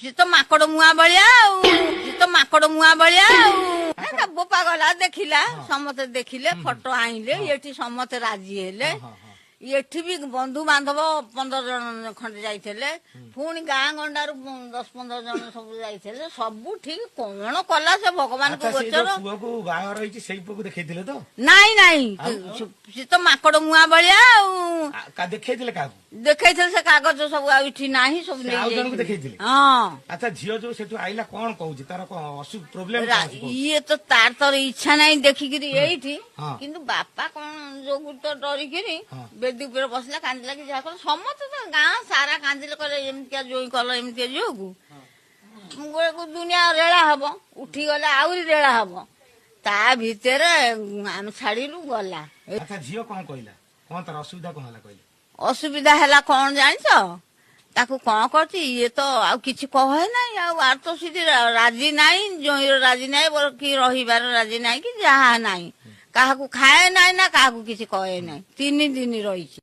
ସେ ତ ମାଙ୍କଡ ମୁଆ ଭଳିଆ ଆଉ ସେ ତ ମାଙ୍କଡ ମୁଆ ଭଳିଆ ଆଉ ବୋପା ଗଲା ଦେଖିଲା ସମସ୍ତେ ଦେଖିଲେ ଫଟୋ ଆଣିଲେ ଏଠି ସମସ୍ତେ ରାଜି ହେଲେ ଏଠି ବି ବନ୍ଧୁ ବାନ୍ଧବ 15 ଜଣ ଖଣ୍ଡେ ଯାଇଥିଲେ ପୁଣି ଗାଁ ଗଣ୍ଡାରୁ 10-15 ଜଣ ସବୁ ଯାଇଥିଲେ ସବୁ ଠିକ କଣ କଲା ସେ ଭଗବାନଙ୍କୁ ଗୋଚର ପୁଅକୁ ବାହାଘର ହେଇଛି ସେଇ ପୁଅକୁ ଦେଖେଇଥିଲେ ତ ନାଇଁ ନାଇଁ ସେ ତ ମାଙ୍କଡ ମୁଆ ଭଳିଆ ଆଉ ଦେଖେଇଥିଲେ କାହାକୁ ଦେଖେଇଥିଲେ ସେ କାଗଜ ସବୁ ଆଉ ଏଠି ନାହିଁ ସବୁ ଆଉ ଜଣକୁ ଦେଖେଇଥିଲେ ହଁ ଆଚ୍ଛା ଝିଅ ଯୋଉ ସେଠୁ ଆଇଲା କଣ କହୁଛି ତାର ପ୍ରୋବ୍ଲେମ ଇଏ ତ ତାର ଇଚ୍ଛା ନାହିଁ ଦେଖିକିରି ଏଇଠି କିନ୍ତୁ ବାପା କଣ ଯୋଗୁ ତ ଡରିକିରି ବେଦି ଉପରେ ବସିଲା କାନ୍ଦିଲା କି ଯାହା କଲେ ସମସ୍ତେ ତ ଗାଁ ସାରା କାନ୍ଦିଲେ କହିଲେ ଏମିତିଆ ଜୋଇ କଲ ଏମିତିଆ ଝିଅକୁ ଦୁନିଆ ରେଳା ହବ ଉଠିଗଲେ ଆହୁରି ରେଳା ହବ ତା ଭିତରେ ଆମେ ଛାଡିଲୁ ଗଲା। ଝିଅ କଣ କହିଲା କଣ ତାର ଅସୁବିଧା କଣ ହେଲା କହିଲେ ଅସୁବିଧା ହେଲା କଣ ଜାଣିଛ ତାକୁ କଣ କରୁଛି ଇଏ ତ ଆଉ କିଛି କହେ ନାହିଁ ଆଉ ଆର ତ ସେଠି ରାଜି ନାହିଁ ଜଇଁର ରାଜି ନାହିଁ କି ରହିବାର ରାଜି ନାହିଁ କି ଯାହା ନାହିଁ କାହାକୁ ଖାଏ ନାହିଁ ନା କାହାକୁ କିଛି କହେ ନାହିଁ 3 ଦିନ ରହିଛି।